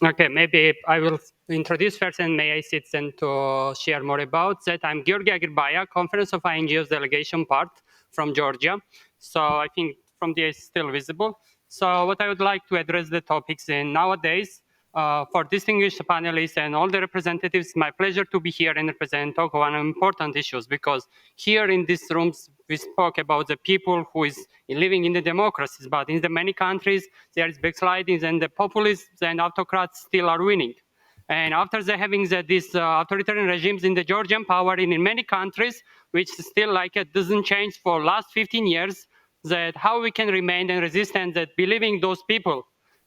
Okay, maybe I will introduce first and may I sit and to share more about that. I'm Giorgi Agirbaia, Conference of INGO's delegation part from Georgia. So I think from there it's still visible. So what I would like to address the topics in nowadays for distinguished panelists and all the representatives, my pleasure to be here and represent talk on important issues because here in these rooms we spoke about the people who is living in the democracies, but in the many countries there is backsliding and the populists and autocrats still are winning. And after having these authoritarian regimes in the Georgian power in many countries, which still like it doesn't change for last 15 years, that how we can remain and resist and that believing those people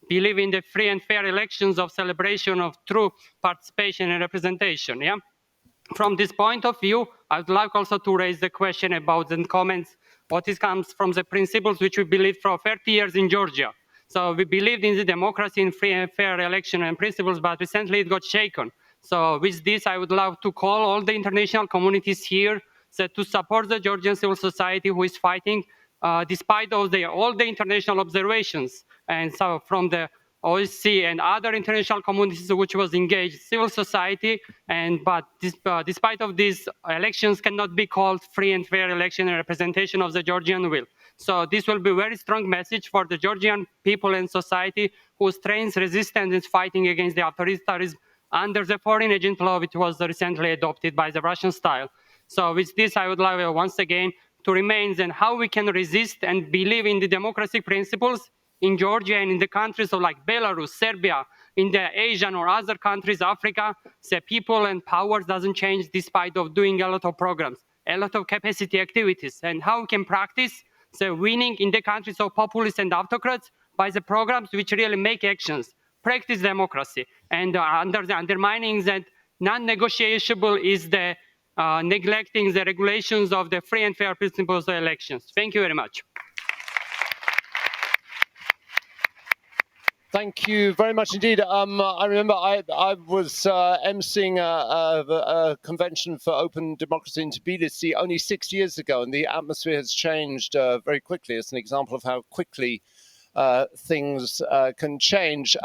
believe in the free and fair elections of celebration of true participation and representation. Yeah. From this point of view, I would like also to raise the question about the comments, what is comes from the principles which we believed for 30 years in Georgia. So we believed in the democracy in free and fair election and principles, but recently it got shaken. So with this, I would love to call all the international communities here to support the Georgian civil society who is fighting despite all the international observations. And so from the OSCE and other international communities which was engaged, civil society, but despite of these, elections cannot be called free and fair election and representation of the Georgian will. So this will be a very strong message for the Georgian people and society who strains resistance and fighting against the authoritarianism under the foreign agent law which was recently adopted by the Russian style. So with this, I would like once again to remain and how we can resist and believe in the democratic principles in Georgia and in the countries of like Belarus, Serbia, in the Asian or other countries, Africa, the people and powers doesn't change despite of doing a lot of programs, a lot of capacity activities, and how we can practice the winning in the countries of populists and autocrats by the programs which really make actions, practice democracy, and under the undermining that non-negotiable is the neglecting the regulations of the free and fair principles of elections. Thank you very much. Thank you very much indeed. I remember I was emceeing a convention for open democracy in Tbilisi only 6 years ago, and the atmosphere has changed very quickly. It's an example of how quickly things can change.